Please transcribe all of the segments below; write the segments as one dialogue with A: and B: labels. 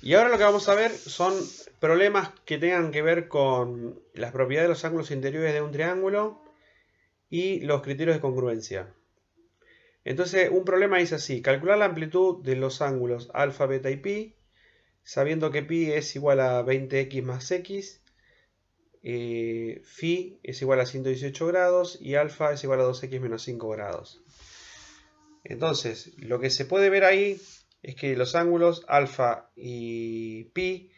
A: Y ahora lo que vamos a ver son problemas que tengan que ver con las propiedades de los ángulos interiores de un triángulo y los criterios de congruencia. Entonces, un problema dice así: calcular la amplitud de los ángulos alfa, beta y pi, sabiendo que pi es igual a 20x más x, phi es igual a 118 grados y alfa es igual a 2x menos 5 grados. Entonces, lo que se puede ver ahí es que los ángulos alfa y pi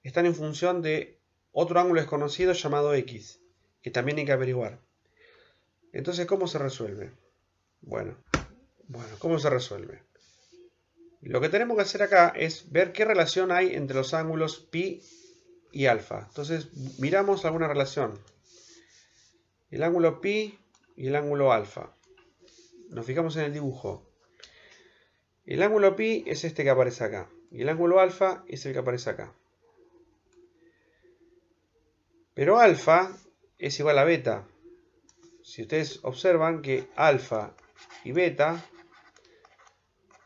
A: están en función de otro ángulo desconocido llamado x, que también hay que averiguar. Entonces, ¿cómo se resuelve? Bueno, ¿cómo se resuelve? Lo que tenemos que hacer acá es ver qué relación hay entre los ángulos pi y alfa. Entonces, miramos alguna relación. El ángulo pi y el ángulo alfa. Nos fijamos en el dibujo. El ángulo pi es este que aparece acá. Y el ángulo alfa es el que aparece acá. Pero alfa es igual a beta. Si ustedes observan que alfa y beta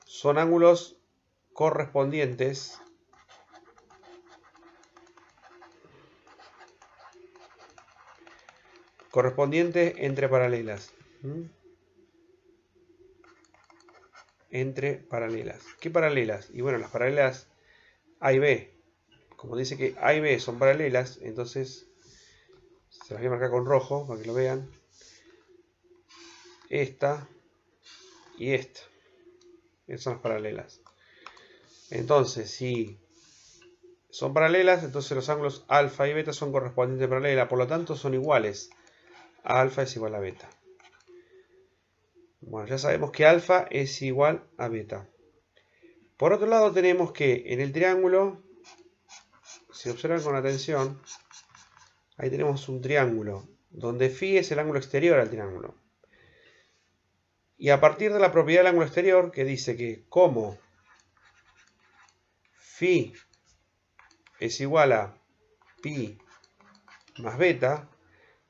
A: son ángulos correspondientes entre paralelas. Entre paralelas. ¿Qué paralelas? Y bueno, las paralelas A y B. Como dice que A y B son paralelas, entonces se las voy a marcar con rojo para que lo vean. Esta y esta. Esas son las paralelas. Entonces, si son paralelas, entonces los ángulos alfa y beta son correspondientes paralelas, por lo tanto son iguales. Alfa es igual a beta. Bueno, ya sabemos que alfa es igual a beta. Por otro lado tenemos que en el triángulo, si observan con atención, ahí tenemos un triángulo, donde phi es el ángulo exterior al triángulo. Y a partir de la propiedad del ángulo exterior, que dice que como phi es igual a pi más beta,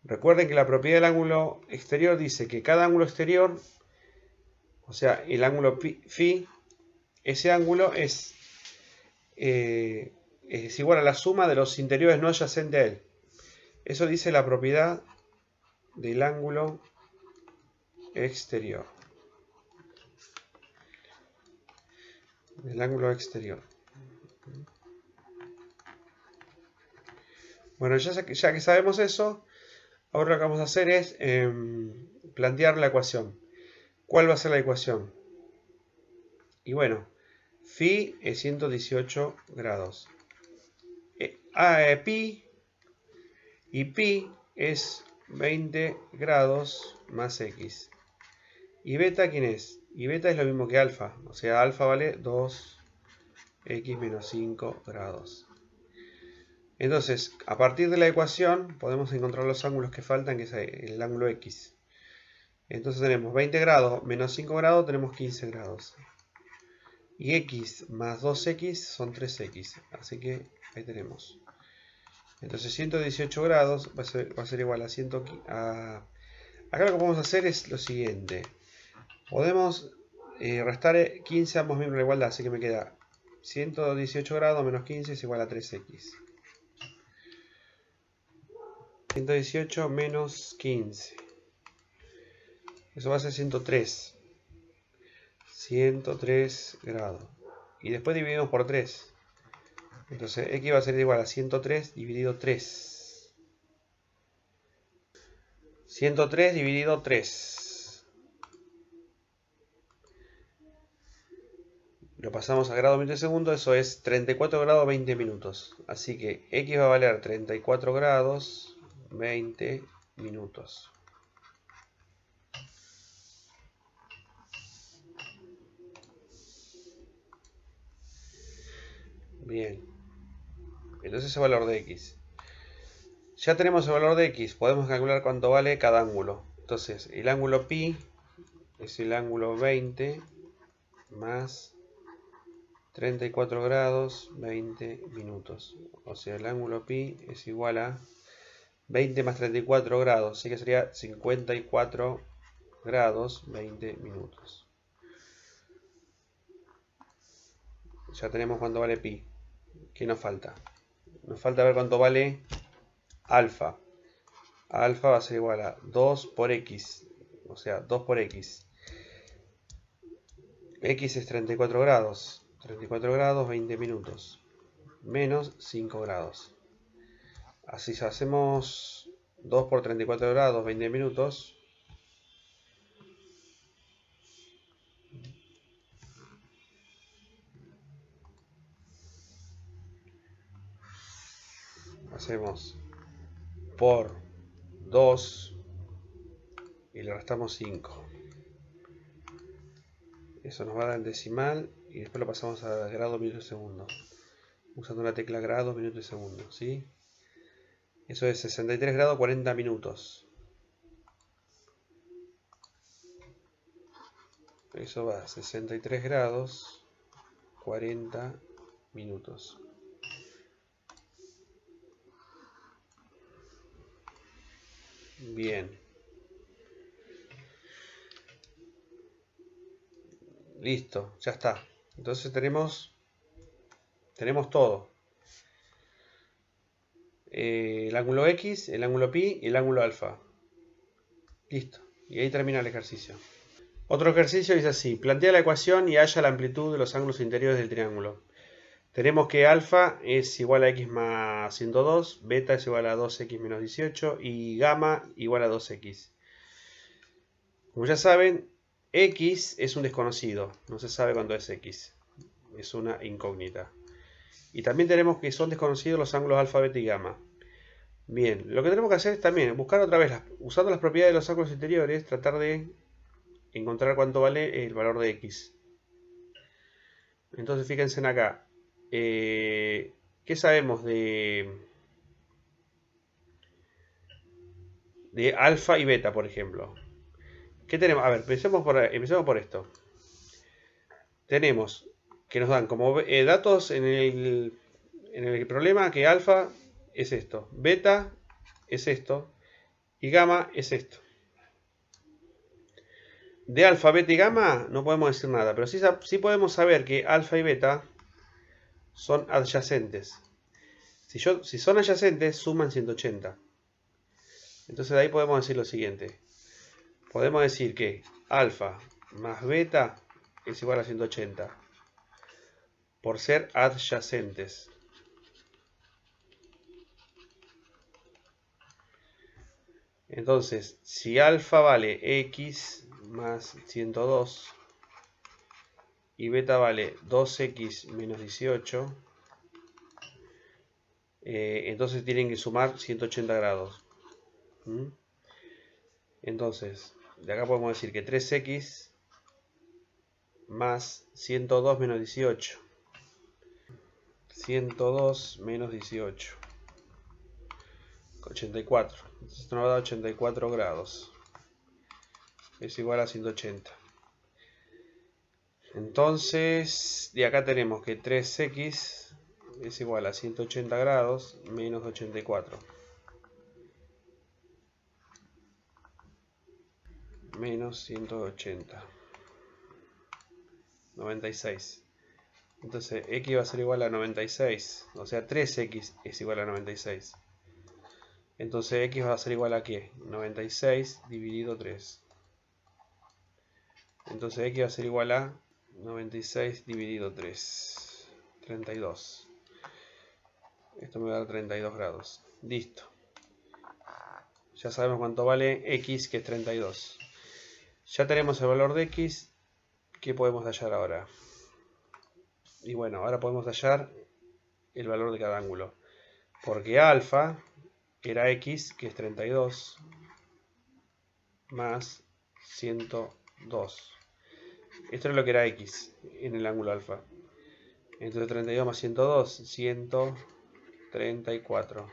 A: recuerden que la propiedad del ángulo exterior dice que cada ángulo exterior, o sea, el ángulo phi, ese ángulo es igual a la suma de los interiores no adyacentes a él. Eso dice la propiedad del ángulo exterior. Del ángulo exterior. Bueno, ya que sabemos eso, ahora lo que vamos a hacer es plantear la ecuación. ¿Cuál va a ser la ecuación? Y bueno, phi es 118 grados. Pi y pi es 20 grados más x. ¿Y beta quién es? Y beta es lo mismo que alfa. O sea, alfa vale 2x menos 5 grados. Entonces, a partir de la ecuación podemos encontrar los ángulos que faltan, que es el ángulo x. Entonces tenemos 20 grados menos 5 grados, tenemos 15 grados. Y x más 2x son 3x. Así que ahí tenemos. Entonces 118 grados va a ser igual a 100. Acá lo que podemos hacer es lo siguiente. Podemos restar 15 a ambos miembros de la igualdad. Así que me queda 118 grados menos 15 es igual a 3x. 118 menos 15. Eso va a ser 103. 103 grados. Y después dividimos por 3. Entonces x va a ser igual a 103 dividido 3. 103 dividido 3. Lo pasamos a grado 20 segundos. Eso es 34 grados 20 minutos. Así que x va a valer 34 grados 20 minutos. Bien. Entonces ese valor de x. Ya tenemos el valor de x. Podemos calcular cuánto vale cada ángulo. Entonces el ángulo pi es el ángulo 20 más 34 grados 20 minutos. O sea, el ángulo pi es igual a 20 más 34 grados. Así que sería 54 grados 20 minutos. Ya tenemos cuánto vale pi. ¿qué nos falta? Nos falta ver cuánto vale alfa. Alfa va a ser igual a 2 por x. O sea, 2 por x. X es 34 grados. 34 grados, 20 minutos. Menos 5 grados. Así hacemos 2 por 34 grados, 20 minutos. Hacemos por 2 y le restamos 5. Eso nos va a dar en decimal y después lo pasamos a grado, minuto y segundo. Usando la tecla grado, minuto y segundo. ¿Sí? Eso es 63 grados 40 minutos. Eso va a 63 grados 40 minutos. Bien. Listo, ya está. Entonces tenemos todo. El ángulo X, el ángulo pi y el ángulo alfa. Listo. Y ahí termina el ejercicio. Otro ejercicio dice así. Plantea la ecuación y halla la amplitud de los ángulos interiores del triángulo. Tenemos que alfa es igual a x más 102, beta es igual a 2x menos 18 y gamma igual a 2x. Como ya saben, x es un desconocido, no se sabe cuánto es x, es una incógnita. Y también tenemos que son desconocidos los ángulos alfa, beta y gamma. Bien, lo que tenemos que hacer es también buscar otra vez, usando las propiedades de los ángulos interiores, tratar de encontrar cuánto vale el valor de x. Entonces fíjense en acá. ¿Qué sabemos de alfa y beta, por ejemplo? ¿Qué tenemos? A ver, empecemos por esto. Tenemos que nos dan como datos en el problema que alfa es esto, beta es esto y gamma es esto. De alfa, beta y gamma no podemos decir nada, pero sí podemos saber que alfa y beta son adyacentes. Si son adyacentes, suman 180. Entonces de ahí podemos decir lo siguiente. Podemos decir que alfa más beta es igual a 180 por ser adyacentes. Entonces, si alfa vale x más 102 y beta vale 2x menos 18, entonces tienen que sumar 180 grados. Entonces, de acá podemos decir que 3x más 102 menos 18. 102 menos 18. 84. Entonces esto nos va a dar 84 grados. Es igual a 180. Entonces, de acá tenemos que 3x es igual a 180 grados menos 84. Menos 180. 96. Entonces x va a ser igual a 96. O sea, 3x es igual a 96. Entonces x va a ser igual a ¿qué? 96 dividido 3. Entonces x va a ser igual a 96 dividido 3. 32. Esto me va a dar 32 grados. Listo. Ya sabemos cuánto vale x, que es 32. Ya tenemos el valor de x. ¿Qué podemos hallar ahora? Y bueno, ahora podemos hallar el valor de cada ángulo. Porque alfa era x, que es 32, más 102. Esto es lo que era x en el ángulo alfa. Entonces 32 más 102, 134.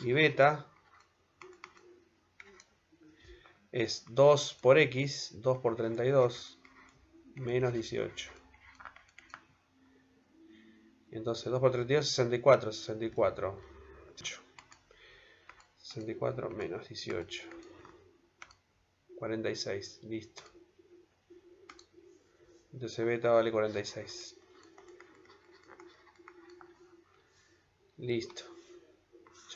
A: Y beta es 2 por x, 2 por 32, menos 18. Entonces 2 por 32, 64, 64. 64 menos 18. 46, listo. Entonces beta vale 46. Listo.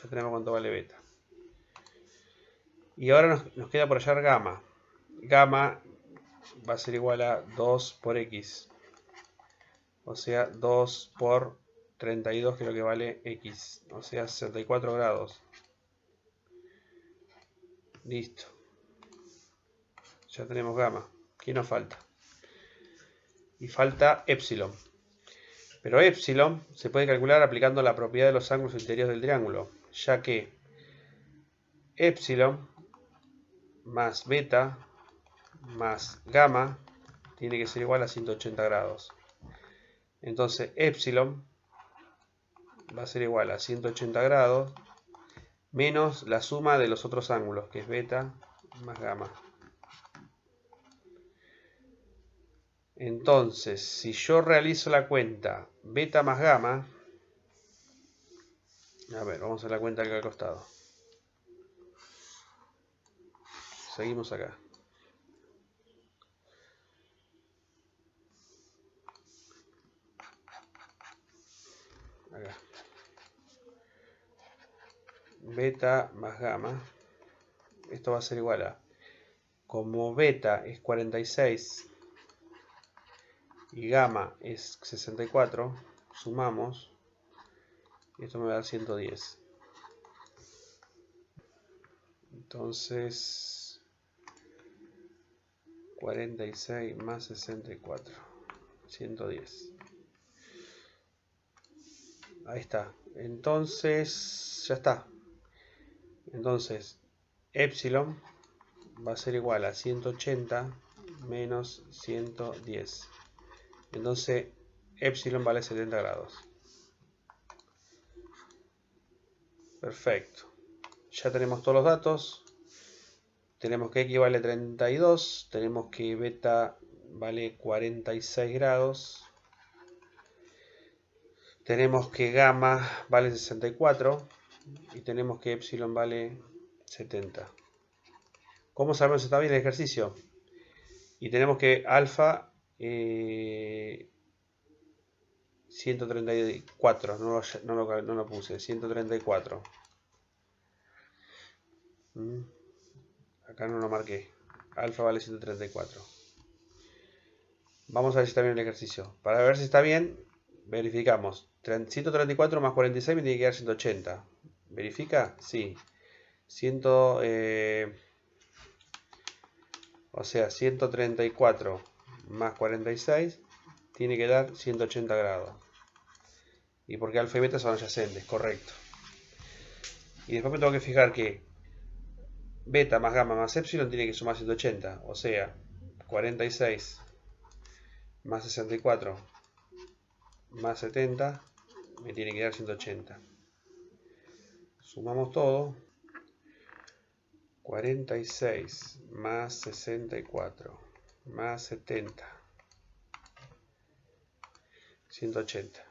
A: Ya tenemos cuánto vale beta. Y ahora nos queda por hallar gamma. Gamma va a ser igual a 2 por x. O sea, 2 por 32, que es lo que vale x. O sea, 64 grados. Listo. Ya tenemos gamma. ¿Qué nos falta? Y falta epsilon. Pero epsilon se puede calcular aplicando la propiedad de los ángulos interiores del triángulo, ya que epsilon más beta más gamma tiene que ser igual a 180 grados. Entonces epsilon va a ser igual a 180 grados menos la suma de los otros ángulos, que es beta más gamma. Entonces, si yo realizo la cuenta beta más gamma, a ver, vamos a hacer la cuenta acá al costado. Seguimos acá. Acá. Beta más gamma. Esto va a ser igual a, como beta es 46 y gamma es 64, sumamos, y esto me va a dar 110. Entonces, 46 más 64, 110. Ahí está. Entonces, ya está. Entonces, epsilon va a ser igual a 180 menos 110. Entonces, epsilon vale 70 grados. Perfecto. Ya tenemos todos los datos. Tenemos que x vale 32. Tenemos que beta vale 46 grados. Tenemos que gamma vale 64. Y tenemos que epsilon vale 70. ¿Cómo sabemos si está bien el ejercicio? Y tenemos que alfa 134. No lo puse. 134. Acá no lo marqué. Alfa vale 134. Vamos a ver si está bien el ejercicio. Para ver si está bien, verificamos. 134 más 46 me tiene que dar 180. ¿Verifica? Sí. O sea, 134 más 46 tiene que dar 180 grados. Y porque alfa y beta son adyacentes, correcto. Y después me tengo que fijar que beta más gamma más epsilon tiene que sumar 180. O sea, 46 más 64 más 70 me tiene que dar 180. Sumamos todo. 46 más 64 más 70. 180.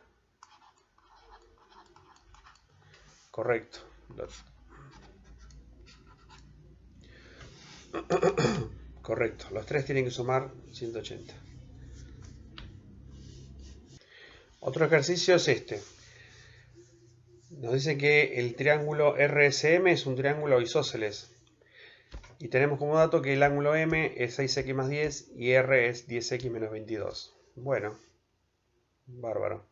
A: Correcto. Correcto. Los tres tienen que sumar 180. Otro ejercicio es este. Nos dice que el triángulo RSM es un triángulo isósceles. Y tenemos como dato que el ángulo M es 6x más 10 y R es 10x menos 22. Bueno, bárbaro.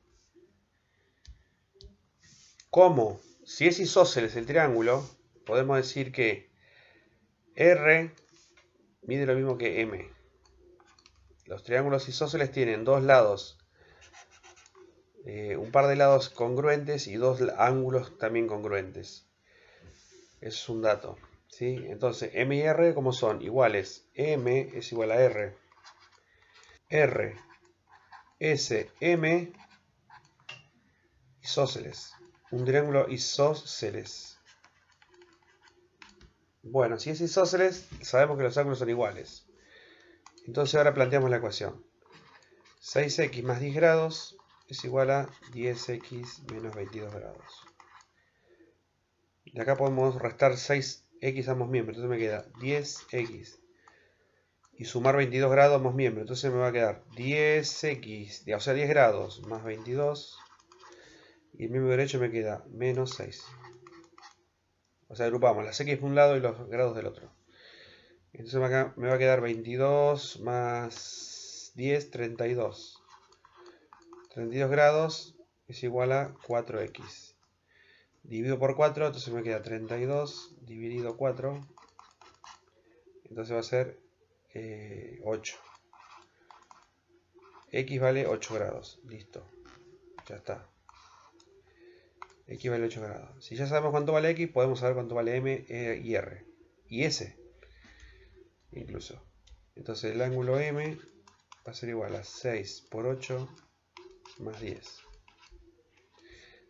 A: Como si es isósceles el triángulo, podemos decir que R mide lo mismo que M. Los triángulos isósceles tienen dos lados, un par de lados congruentes y dos ángulos también congruentes. Eso es un dato. ¿Sí? Entonces, M y R, ¿cómo son? Iguales. M es igual a R. R, S, M, isósceles. Un triángulo isósceles. Bueno, si es isósceles, sabemos que los ángulos son iguales. Entonces ahora planteamos la ecuación. 6x más 10 grados es igual a 10x menos 22 grados. De acá podemos restar 6x a ambos miembros. Entonces me queda 10x. Y sumar 22 grados a ambos miembros. Entonces me va a quedar 10x, o sea 10 grados más 22 Y el miembro derecho me queda menos 6. O sea, agrupamos las x de un lado y los grados del otro. Entonces acá me va a quedar 22 más 10, 32. 32 grados es igual a 4x. Divido por 4, entonces me queda 32 dividido 4. Entonces va a ser 8. X vale 8 grados. Listo. Ya está. X vale 8 grados. Si ya sabemos cuánto vale X, podemos saber cuánto vale M y R. Y S. Incluso. Entonces el ángulo M va a ser igual a 6 por 8 más 10.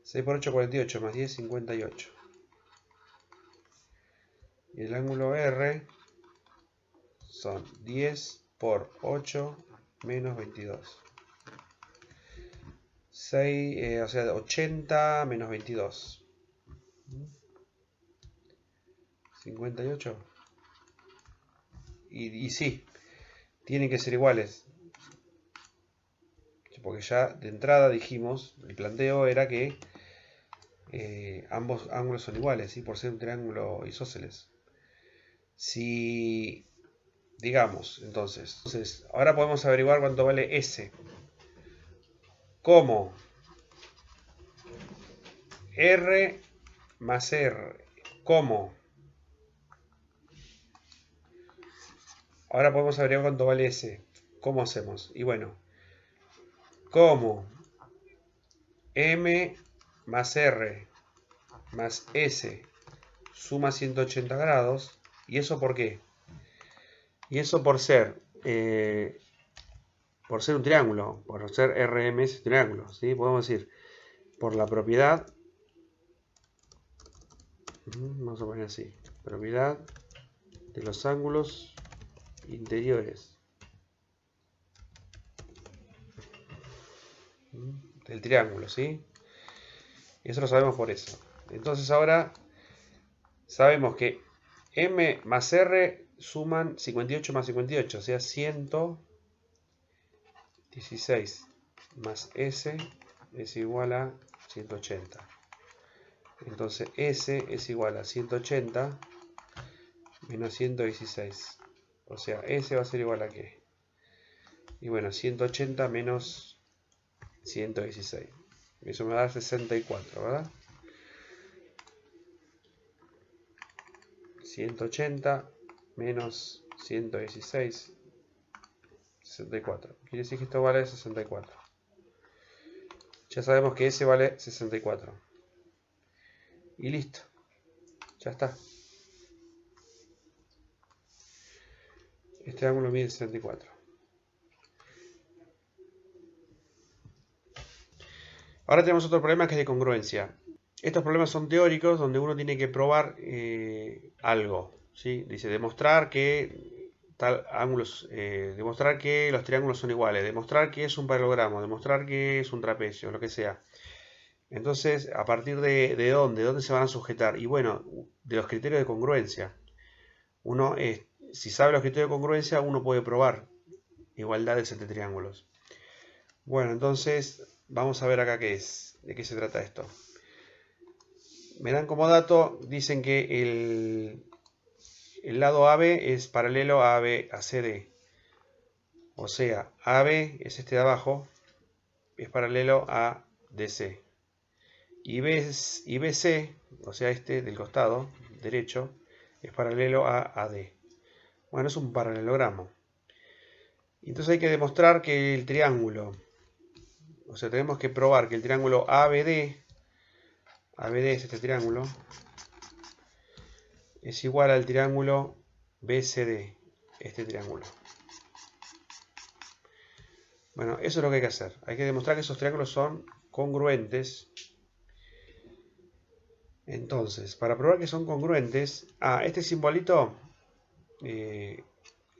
A: 6 por 8, 48, más 10, 58. Y el ángulo R son 10 por 8 menos 22. 6, o sea, 80 menos 22. 58. Y sí, tienen que ser iguales. Porque ya de entrada dijimos, el planteo era que ambos ángulos son iguales, ¿sí? Por ser un triángulo isósceles. Si, digamos, entonces, ahora podemos averiguar cuánto vale S. ¿Cómo? R más R. ¿Cómo? Ahora podemos averiguar cuánto vale S. ¿Cómo hacemos? Y bueno, ¿cómo? M más R más S suma 180 grados. ¿Y eso por qué? Y eso por ser un triángulo, por ser RMS triángulo, ¿sí? Podemos decir, por la propiedad, vamos a poner así, propiedad de los ángulos interiores del triángulo, ¿sí? Eso lo sabemos por eso. Entonces ahora sabemos que M más R suman 58 más 58, o sea, 116 más S es igual a 180. Entonces S es igual a 180 menos 116. O sea, S va a ser igual a ¿qué? Y bueno, 180 menos 116. Eso me da 64, ¿verdad? 180 menos 116. 64. Quiere decir que esto vale 64. Ya sabemos que S vale 64. Y listo. Ya está. Este ángulo mide 64. Ahora tenemos otro problema que es de congruencia. Estos problemas son teóricos donde uno tiene que probar algo. ¿Sí? Dice demostrar que demostrar que los triángulos son iguales, demostrar que es un paralelogramo, demostrar que es un trapecio, lo que sea. Entonces, ¿a partir de dónde? ¿Dónde se van a sujetar? Y bueno, de los criterios de congruencia. Uno, si sabe los criterios de congruencia, uno puede probar igualdades entre triángulos. Bueno, entonces, vamos a ver acá qué es, de qué se trata esto. Me dan como dato, dicen que el lado AB es paralelo a CD. O sea, AB es este de abajo, es paralelo a DC. Y BC, o sea, este del costado derecho, es paralelo a AD. Bueno, es un paralelogramo. Entonces hay que demostrar que el triángulo, o sea, tenemos que probar que el triángulo ABD es este triángulo, es igual al triángulo BCD, este triángulo. Bueno, eso es lo que hay que hacer. Hay que demostrar que esos triángulos son congruentes. Entonces, para probar que son congruentes, este simbolito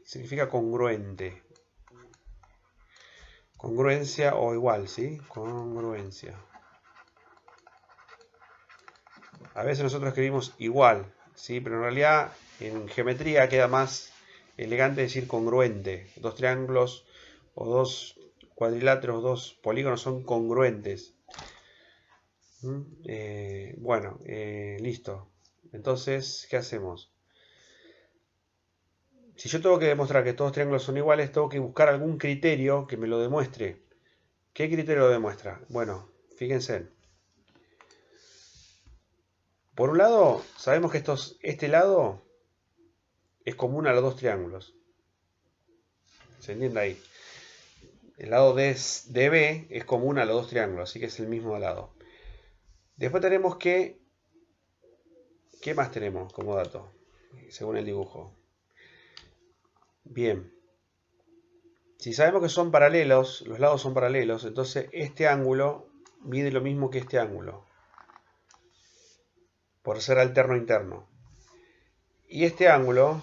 A: significa congruente. Congruencia o igual, ¿sí? Congruencia. A veces nosotros escribimos igual, ¿sí? Pero en realidad en geometría queda más elegante decir congruente. Dos triángulos o dos cuadriláteros, dos polígonos son congruentes. Bueno, listo. Entonces, ¿qué hacemos? Si yo tengo que demostrar que todos los triángulos son iguales, tengo que buscar algún criterio que me lo demuestre. ¿Qué criterio lo demuestra? Bueno, fíjense. Por un lado, sabemos que este lado es común a los dos triángulos. ¿Se entiende ahí? El lado de B es común a los dos triángulos, así que es el mismo lado. Después tenemos que... ¿Qué más tenemos como dato? Según el dibujo. Bien. Si sabemos que son paralelos, los lados son paralelos, entonces este ángulo mide lo mismo que este ángulo. Por ser alterno interno. Y este ángulo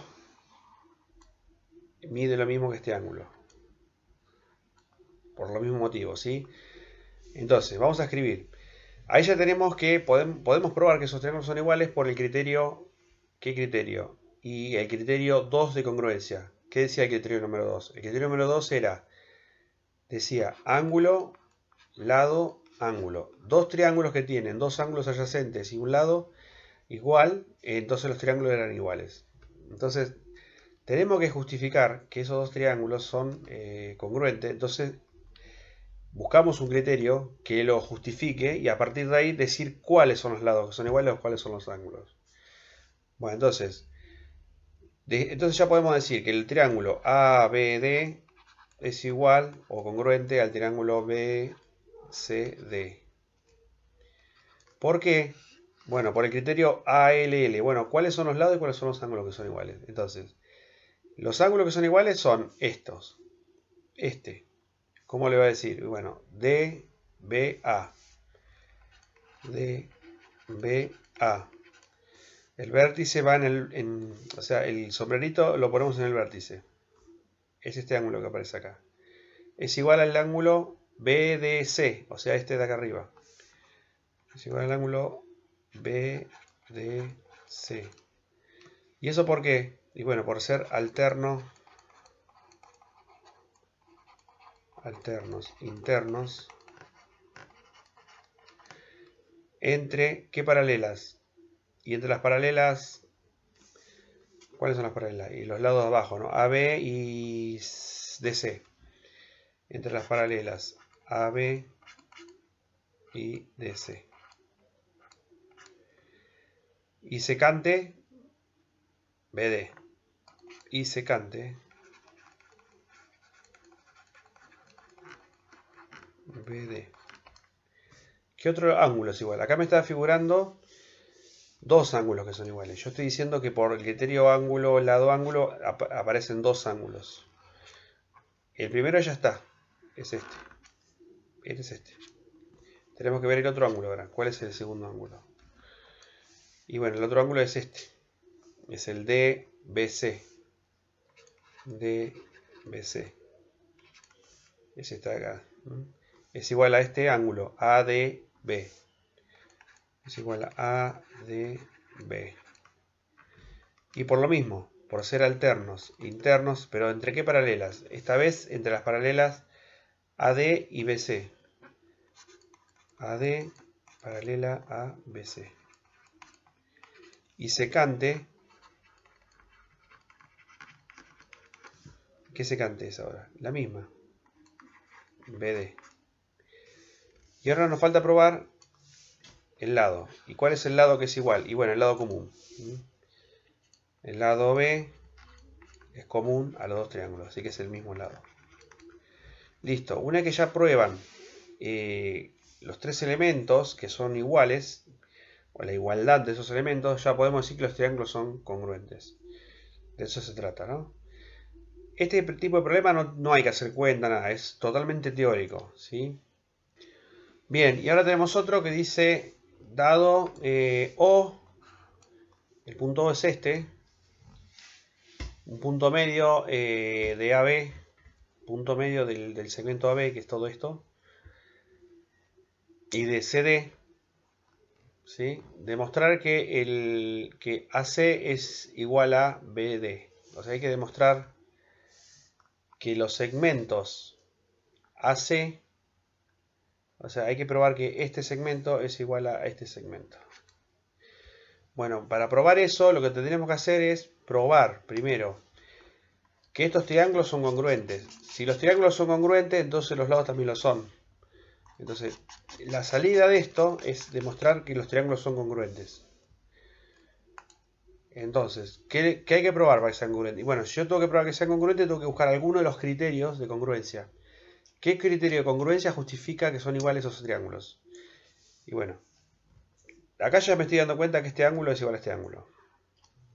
A: mide lo mismo que este ángulo. Por lo mismo motivo, ¿sí? Entonces, vamos a escribir. Ahí ya tenemos que podemos probar que esos triángulos son iguales por el criterio. ¿Qué criterio? Y el criterio 2 de congruencia. ¿Qué decía el criterio número 2? El criterio número 2 decía ángulo, lado, ángulo. Dos triángulos que tienen dos ángulos adyacentes y un lado igual, entonces los triángulos eran iguales. Entonces, tenemos que justificar que esos dos triángulos son congruentes. Entonces, buscamos un criterio que lo justifique y a partir de ahí decir cuáles son los lados que son iguales o cuáles son los ángulos. Bueno, entonces ya podemos decir que el triángulo ABD es igual o congruente al triángulo BCD. ¿Por qué? Bueno, por el criterio ALL. Bueno, ¿cuáles son los lados y cuáles son los ángulos que son iguales? Entonces, los ángulos que son iguales son estos. ¿Cómo le va a decir? Bueno, DBA. DBA. El vértice va o sea, el sombrerito lo ponemos en el vértice. Es este ángulo que aparece acá. Es igual al ángulo BDC, o sea, este de acá arriba. Es igual al ángulo BDC. ¿Y eso por qué? Y bueno, por ser alternos, internos, entre, ¿qué paralelas? Y entre las paralelas, ¿cuáles son las paralelas? Y los lados de abajo, ¿no? AB y DC. Entre las paralelas AB y DC. Y secante BD. Y secante BD. ¿Qué otro ángulo es igual? Acá me está figurando dos ángulos que son iguales. Yo estoy diciendo que por el criterio ángulo, lado ángulo, aparecen dos ángulos. El primero ya está. Es este. Este es este. Tenemos que ver el otro ángulo ahora. ¿Cuál es el segundo ángulo? Y bueno, el otro ángulo es este. Es el DBC. DBC. Es este de acá. Es igual a este ángulo. ADB. Es igual a ADB. Y por lo mismo, por ser alternos, internos, pero ¿entre qué paralelas? Esta vez entre las paralelas AD y BC. AD paralela a BC. Y secante. ¿Qué secante es ahora? La misma. BD. Y ahora nos falta probar el lado. ¿Y cuál es el lado que es igual? Y bueno, el lado común. El lado B es común a los dos triángulos, así que es el mismo lado. Listo. Una vez que ya prueban los tres elementos que son iguales, o la igualdad de esos elementos, ya podemos decir que los triángulos son congruentes. De eso se trata, ¿no? Este tipo de problema no hay que hacer cuenta, nada, es totalmente teórico, ¿sí? Bien, y ahora tenemos otro que dice, dado O, el punto O es este, un punto medio de AB, punto medio del segmento AB, que es todo esto, y de CD, ¿sí? Demostrar que AC es igual a BD. O sea, hay que demostrar que los segmentos AC, O sea, hay que probar que este segmento es igual a este segmento. Bueno, para probar eso, lo que tendríamos que hacer es probar primero que estos triángulos son congruentes. Si los triángulos son congruentes, entonces los lados también lo son. Entonces, la salida de esto es demostrar que los triángulos son congruentes. Entonces, ¿qué hay que probar para que sean congruentes? Y bueno, si yo tengo que probar que sean congruentes, tengo que buscar alguno de los criterios de congruencia. ¿Qué criterio de congruencia justifica que son iguales esos triángulos? Y bueno, acá ya me estoy dando cuenta que este ángulo es igual a este ángulo.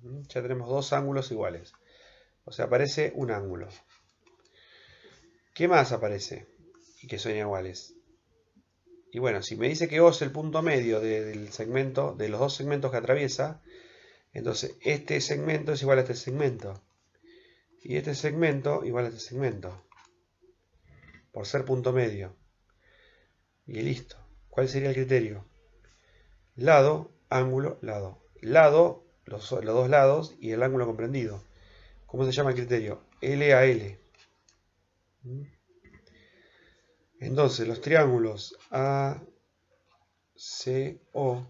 A: Ya tenemos dos ángulos iguales. O sea, aparece un ángulo. ¿Qué más aparece? Y que son iguales. Y bueno, si me dice que O es el punto medio del segmento, de los dos segmentos que atraviesa, entonces este segmento es igual a este segmento. Y este segmento igual a este segmento. Por ser punto medio. Y listo. ¿Cuál sería el criterio? Lado, ángulo, lado. Lado, los dos lados y el ángulo comprendido. ¿Cómo se llama el criterio? L a L. Entonces, los triángulos A, C, O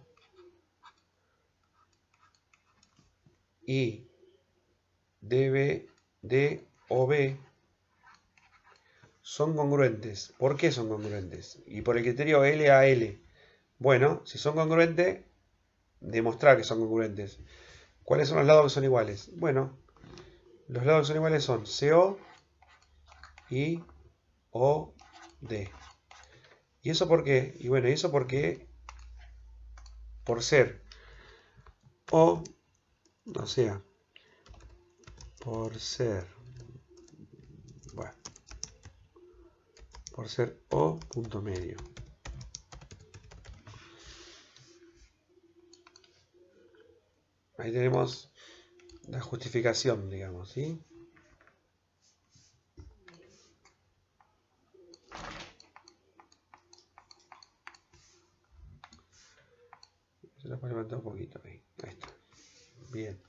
A: y DB, D, O, B son congruentes. ¿Por qué son congruentes? Y por el criterio L a L. Bueno, si son congruentes, demostrar que son congruentes. ¿Cuáles son los lados que son iguales? Bueno, los lados que son iguales son CO y OD. ¿Y eso por qué? Y bueno, eso porque por ser O, o sea, por ser, bueno, por ser O punto medio. Ahí tenemos la justificación, digamos, ¿sí? Se la puede levantar un poquito ahí. Ahí está. Bien.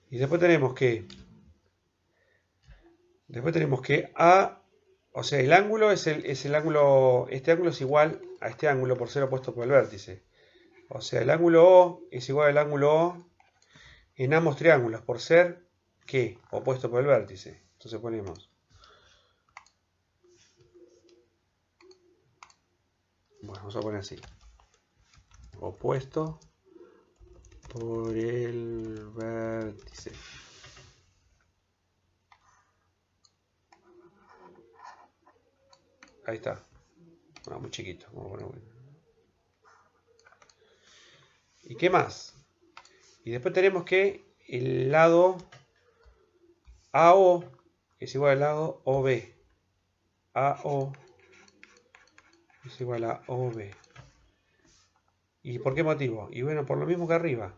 A: Y después tenemos que A, o sea, el ángulo es el ángulo, este ángulo es igual a este ángulo por ser opuesto por el vértice. O sea, el ángulo O es igual al ángulo O en ambos triángulos por ser, ¿qué? Opuesto por el vértice. Entonces ponemos, bueno, vamos a poner así. Opuesto por el vértice. Ahí está. No, muy chiquito. Vamos a poner bueno. ¿Y qué más? Y después tenemos que el lado AO es igual al lado OB. AO es igual a OB. ¿Y por qué motivo? Y bueno, por lo mismo que arriba.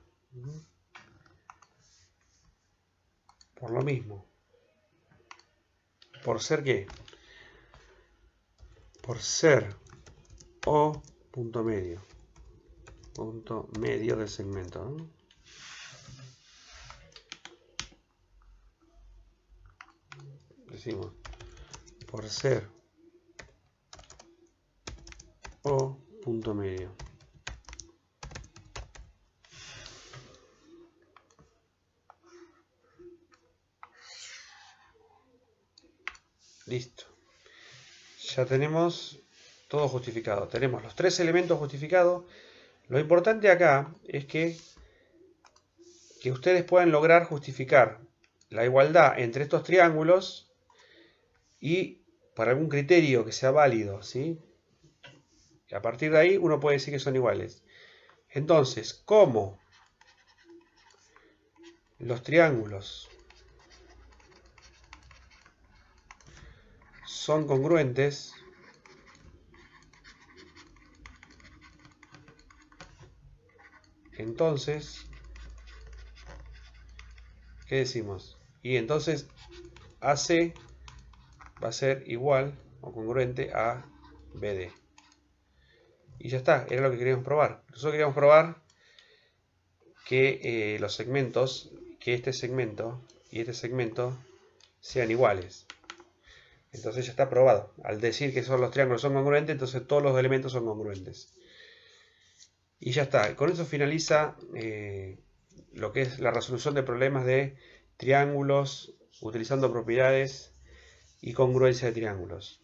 A: Por lo mismo. ¿Por ser qué? Por ser O punto medio. Punto medio del segmento, ¿no? Decimos, por ser O punto medio. Listo. Ya tenemos todo justificado. Tenemos los tres elementos justificados. Lo importante acá es que ustedes puedan lograr justificar la igualdad entre estos triángulos y para algún criterio que sea válido, ¿sí? Y a partir de ahí uno puede decir que son iguales. Entonces, ¿cómo los triángulos son congruentes? Entonces, ¿qué decimos? Y entonces AC va a ser igual o congruente a BD. Y ya está, era lo que queríamos probar. Nosotros queríamos probar que los segmentos, que este segmento y este segmento sean iguales. Entonces ya está probado. Al decir que los triángulos son congruentes, entonces todos los elementos son congruentes. Y ya está. Con eso finaliza lo que es la resolución de problemas de triángulos utilizando propiedades y congruencia de triángulos.